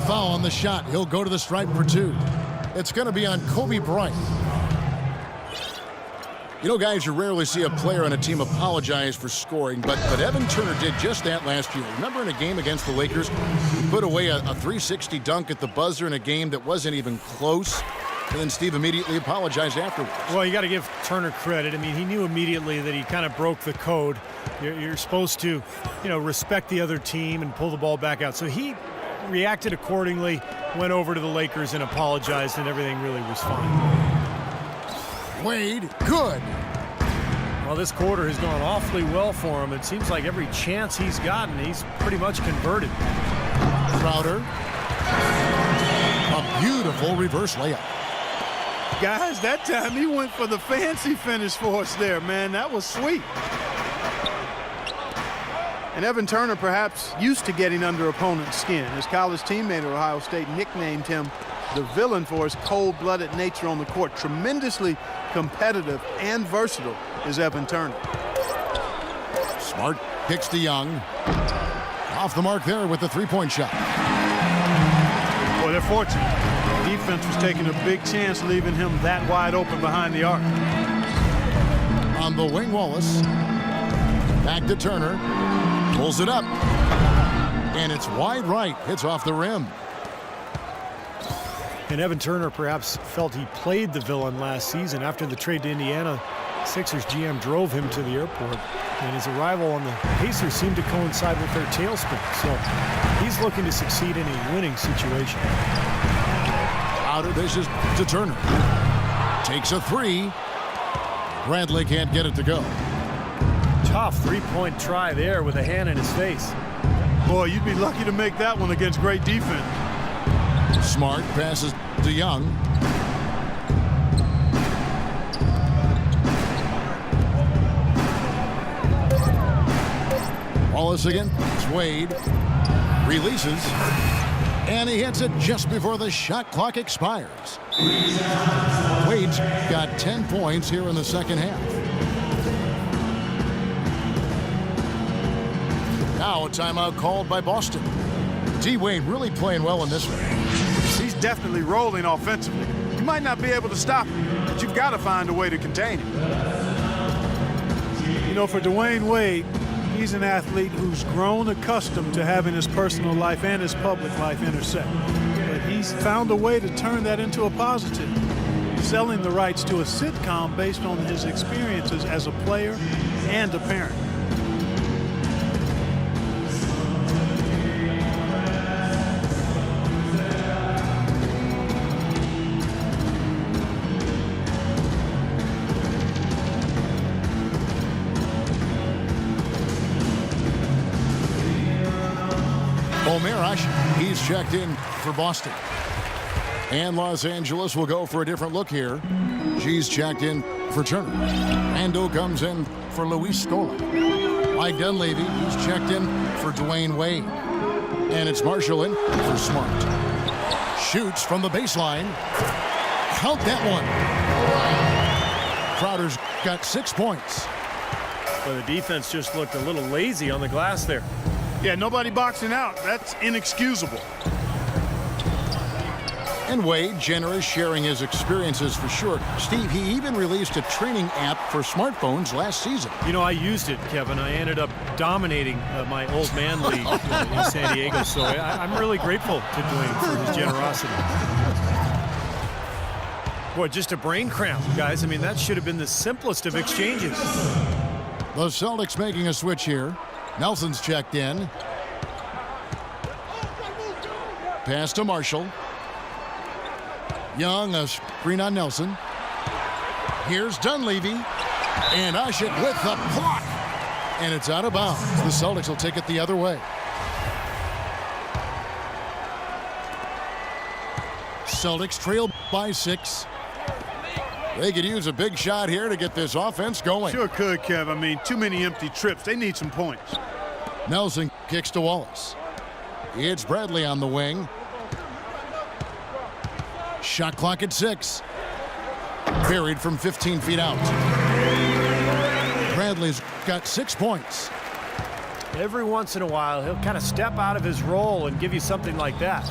foul on the shot. He'll go to the stripe for 2. It's going to be on Kobe Bryant. You know, guys, you rarely see a player on a team apologize for scoring, but Evan Turner did just that last year. Remember in a game against the Lakers, he put away a 360 dunk at the buzzer in a game that wasn't even close, and then Steve immediately apologized afterwards. Well, you got to give Turner credit. I mean, he knew immediately that he kind of broke the code. You're supposed to, respect the other team and pull the ball back out. So he reacted accordingly, went over to the Lakers and apologized, and everything really was fine. Wade, good. Well, this quarter has gone awfully well for him. It seems like every chance he's gotten, he's pretty much converted. Crowder. A beautiful reverse layup. Guys, that time he went for the fancy finish for us there, man. That was sweet. And Evan Turner perhaps used to getting under opponents' skin. His college teammate at Ohio State nicknamed him the villain for his cold-blooded nature on the court. Tremendously competitive and versatile is Evan Turner. Smart kicks to Young. Off the mark there with the three-point shot. Boy, they're fortunate. The defense was taking a big chance leaving him that wide open behind the arc. On the wing, Wallace. Back to Turner. Pulls it up. And it's wide right. Hits off the rim. And Evan Turner perhaps felt he played the villain last season. After the trade to Indiana, Sixers GM drove him to the airport. And his arrival on the Pacers seemed to coincide with their tailspin. So he's looking to succeed in a winning situation. Out of this is to Turner. Takes a 3. Bradley can't get it to go. Tough three-point try there with a hand in his face. Boy, you'd be lucky to make that one against great defense. Smart passes to Young. Wallace again. It's Wade. Releases. And he hits it just before the shot clock expires. Wade's got 10 points here in the second half. Now a timeout called by Boston. D-Wade really playing well in this one. He's definitely rolling offensively. You might not be able to stop him, but you've got to find a way to contain him. For Dwayne Wade, he's an athlete who's grown accustomed to having his personal life and his public life intersect. But he's found a way to turn that into a positive, selling the rights to a sitcom based on his experiences as a player and a parent. He's checked in for Boston. And Los Angeles will go for a different look here. She's checked in for Turner. Rando comes in for Luis Scola. Mike Dunleavy, he's checked in for Dwayne Wade. And it's Marshall in for Smart. Shoots from the baseline. Count that one. Crowder's got 6 points. Well, the defense just looked a little lazy on the glass there. Yeah, nobody boxing out. That's inexcusable. And Wade, generous, sharing his experiences for sure. Steve, he even released a training app for smartphones last season. I used it, Kevin. I ended up dominating my old man league in San Diego. So I'm really grateful to Dwayne for his generosity. Boy, just a brain cramp, guys. I mean, that should have been the simplest of exchanges. The Celtics making a switch here. Nelson's checked in. Pass to Marshall. Young, a screen on Nelson. Here's Dunleavy. And Ashik with the block. And it's out of bounds. The Celtics will take it the other way. Celtics trail by 6. They could use a big shot here to get this offense going. Sure could, Kev. I mean, too many empty trips. They need some points. Nelson kicks to Wallace. It's Bradley on the wing. Shot clock at 6. Buried from 15 feet out. Bradley's got 6 points. Every once in a while, he'll kind of step out of his role and give you something like that.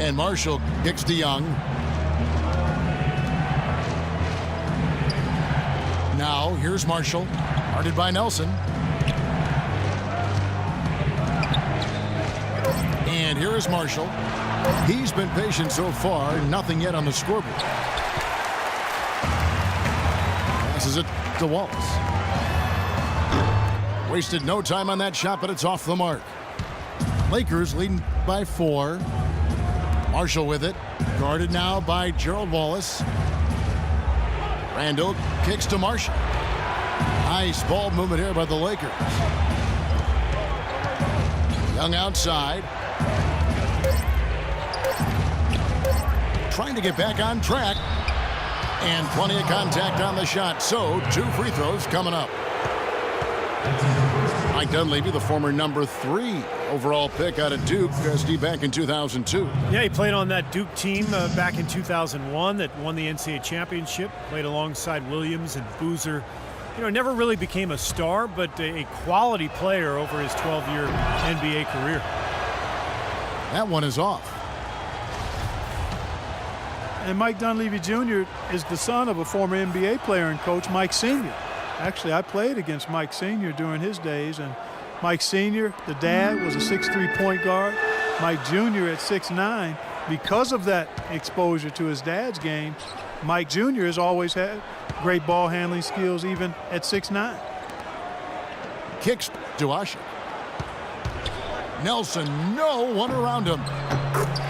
And Marshall kicks to Young. Now, here's Marshall. Guarded by Nelson. And here is Marshall. He's been patient so far. Nothing yet on the scoreboard. Passes it to Wallace. Wasted no time on that shot, but it's off the mark. Lakers leading by 4. Marshall with it. Guarded now by Gerald Wallace. Randall kicks to Marshall. Nice ball movement here by the Lakers. Young outside. Trying to get back on track. And plenty of contact on the shot. So 2 free throws coming up. Mike Dunleavy, the former number 3 overall pick out of Duke, Steve, back in 2002. Yeah, he played on that Duke team back in 2001 that won the NCAA championship. Played alongside Williams and Boozer. You know, never really became a star, but a quality player over his 12-year NBA career. That one is off. And Mike Dunleavy Jr. is the son of a former NBA player and coach, Mike Sr. Actually, I played against Mike Sr. during his days, and Mike Sr., the dad, was a 6'3" point guard. Mike Jr. at 6'9". Because of that exposure to his dad's game, Mike Jr. has always had great ball handling skills even at 6'9". Kicks to Asha. Nelson, no one around him.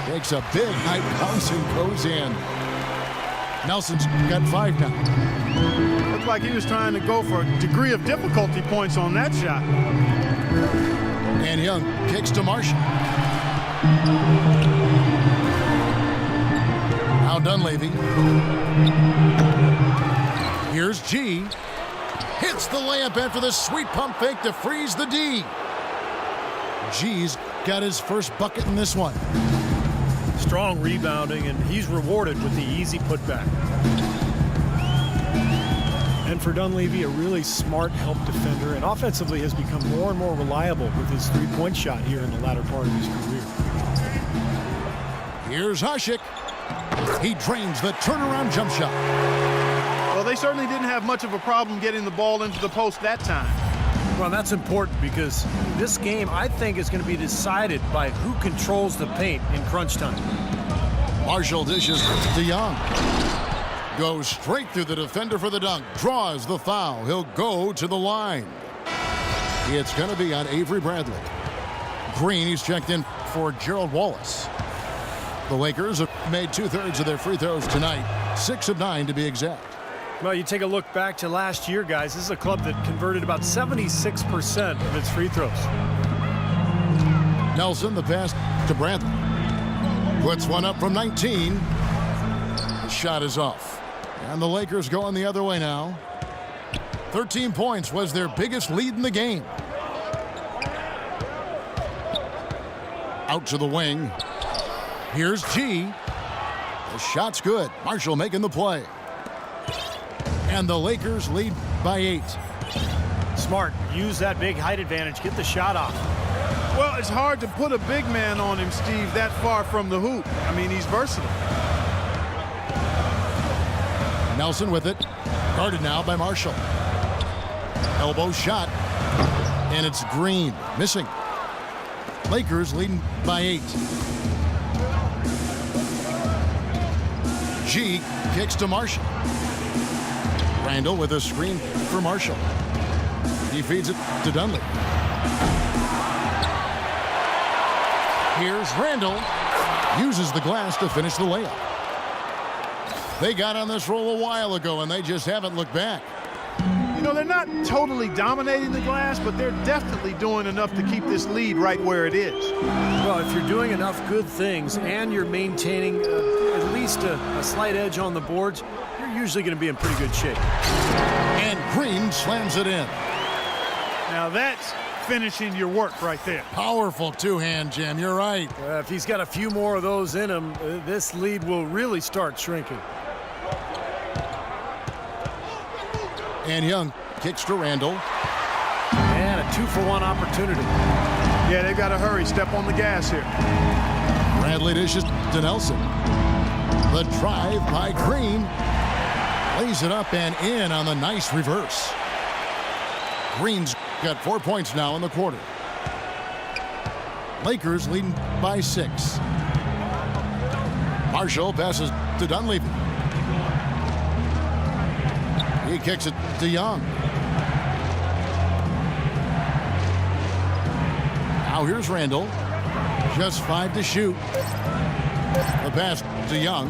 Takes a big high bounce and goes in. Nelson's got 5 now. Looked like he was trying to go for a degree of difficulty points on that shot. And Young kicks to Marshall. Now Dunleavy. Here's G. Hits the layup after the sweet pump fake to freeze the D. G's got his first bucket in this one. Strong rebounding, and he's rewarded with the easy putback. And for Dunleavy, a really smart help defender, and offensively has become more and more reliable with his three-point shot here in the latter part of his career. Here's Hasek. He drains the turnaround jump shot. Well, they certainly didn't have much of a problem getting the ball into the post that time. Well, that's important because this game, I think, is going to be decided by who controls the paint in crunch time. Marshall dishes to Young. Goes straight through the defender for the dunk. Draws the foul. He'll go to the line. It's going to be on Avery Bradley. Green, he's checked in for Gerald Wallace. The Lakers have made 2/3 of their free throws tonight. 6 of 9 to be exact. Well, you take a look back to last year, guys. This is a club that converted about 76% of its free throws. Nelson, the pass to Bradley. Puts one up from 19. The shot is off. And the Lakers going the other way now. 13 points was their biggest lead in the game. Out to the wing. Here's G. The shot's good. Marshall making the play. And the Lakers lead by 8. Smart. Use that big height advantage. Get the shot off. Well, it's hard to put a big man on him, Steve, that far from the hoop. I mean, he's versatile. Nelson with it. Guarded now by Marshall. Elbow shot. And it's Green. Missing. Lakers leading by 8. G kicks to Marshall. Randall with a screen for Marshall. He feeds it to Dunleavy. Here's Randall. Uses the glass to finish the layup. They got on this roll a while ago, and they just haven't looked back. You know, they're not totally dominating the glass, but they're definitely doing enough to keep this lead right where it is. Well, if you're doing enough good things and you're maintaining at least a slight edge on the boards, you're usually going to be in pretty good shape. And Green slams it in. Now that's finishing your work right there. Powerful two-hand jam. You're right. If he's got a few more of those in him, this lead will really start shrinking. And Young kicks to Randall. And a 2-for-1 opportunity. Yeah, they've got to hurry. Step on the gas here. Bradley dishes to Nelson. The drive by Green. Lays it up and in on the nice reverse. Green's got 4 points now in the quarter. Lakers leading by 6. Marshall passes to Dunleavy. He kicks it to Young. Now here's Randall. Just 5 to shoot. The pass to Young.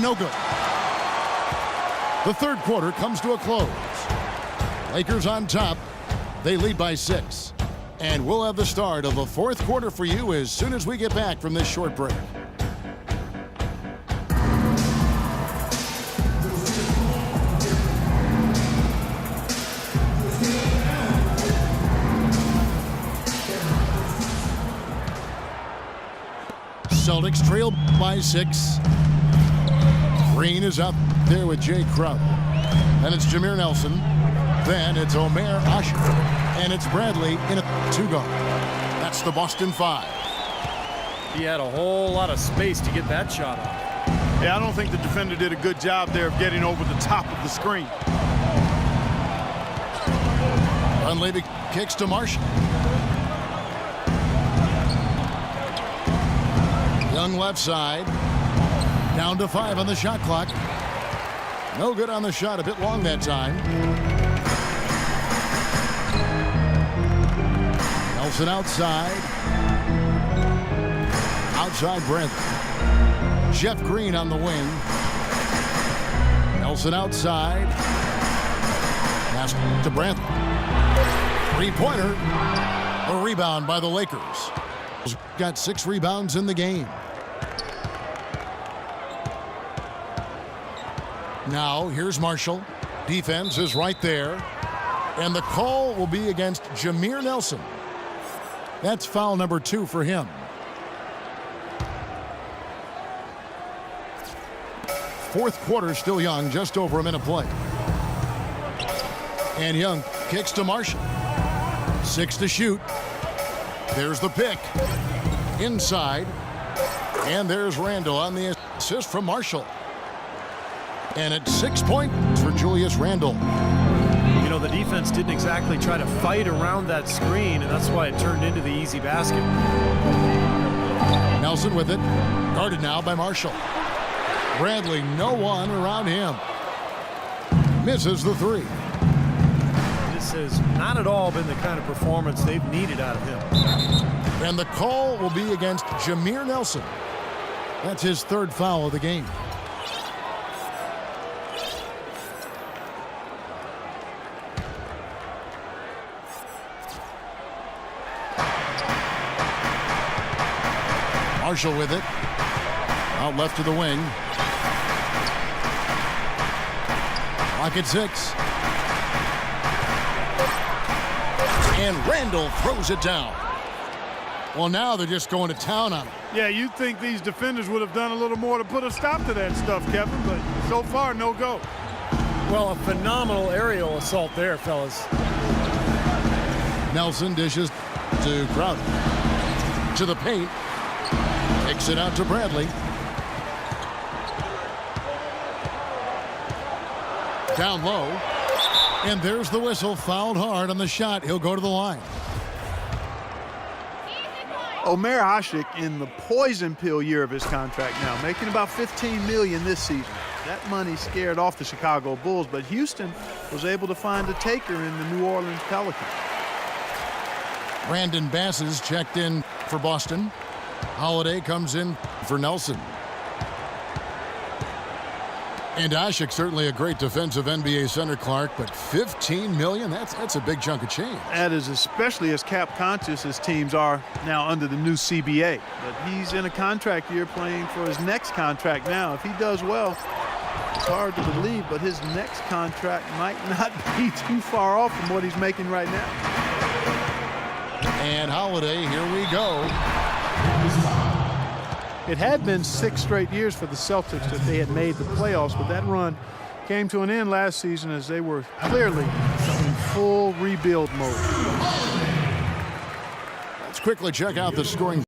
No good. The third quarter comes to a close. Lakers on top. They lead by 6. And we'll have the start of the fourth quarter for you as soon as we get back from this short break. Celtics trail by 6. Green is up there with Jay Crowder. Then it's Jameer Nelson. Then it's Omer Asher. And it's Bradley in a 2-guard. That's the Boston 5. He had a whole lot of space to get that shot off. Yeah, I don't think the defender did a good job there of getting over the top of the screen. Dunleavy kicks to Marshall. Young left side. Down to 5 on the shot clock. No good on the shot. A bit long that time. Nelson outside. Outside Bradley. Jeff Green on the wing. Nelson outside. Pass to Bradley. Three-pointer. A rebound by the Lakers. Got 6 rebounds in the game. Now here's Marshall. Defense is right there. And the call will be against Jameer Nelson. That's foul number 2 for him. Fourth quarter still young, just over a minute play. And Young kicks to Marshall. 6 to shoot. There's the pick. Inside. And there's Randall on the assist from Marshall. And it's 6 points for Julius Randle. You know, the defense didn't exactly try to fight around that screen, and that's why it turned into the easy basket. Nelson with it. Guarded now by Marshall. Bradley, no one around him. Misses the 3. This has not at all been the kind of performance they've needed out of him. And the call will be against Jameer Nelson. That's his 3rd foul of the game. Marshall with it. Out left to the wing. Clock at 6. And Randall throws it down. Well, now they're just going to town on him. Yeah, you'd think these defenders would have done a little more to put a stop to that stuff, Kevin, but so far, no go. Well, a phenomenal aerial assault there, fellas. Nelson dishes to Crowder. To the paint. Takes it out to Bradley. Down low. And there's the whistle. Fouled hard on the shot. He'll go to the line. Omer Asher in the poison pill year of his contract now, making about $15 million this season. That money scared off the Chicago Bulls, but Houston was able to find a taker in the New Orleans Pelicans. Brandon Bass is checked in for Boston. Holiday comes in for Nelson. And Ashik, certainly a great defensive NBA center, Clark, but $15 million, that's a big chunk of change. That is, especially as cap conscious as teams are now under the new CBA. But he's in a contract year playing for his next contract now. If he does well, it's hard to believe, but his next contract might not be too far off from what he's making right now. And Holiday, here we go. It had been 6 straight years for the Celtics that they had made the playoffs, but that run came to an end last season as they were clearly in full rebuild mode. Let's quickly check out the scoring